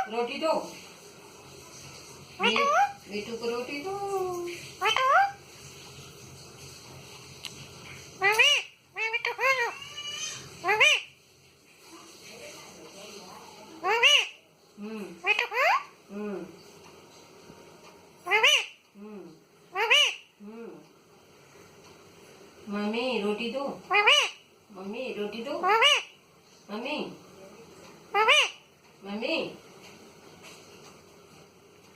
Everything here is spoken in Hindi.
रोटी दो। बेटू को रोटी दो। हम्म हम्म हम्म। मम्मी रोटी दो। मम्मी रोटी दो। Mummy mummy.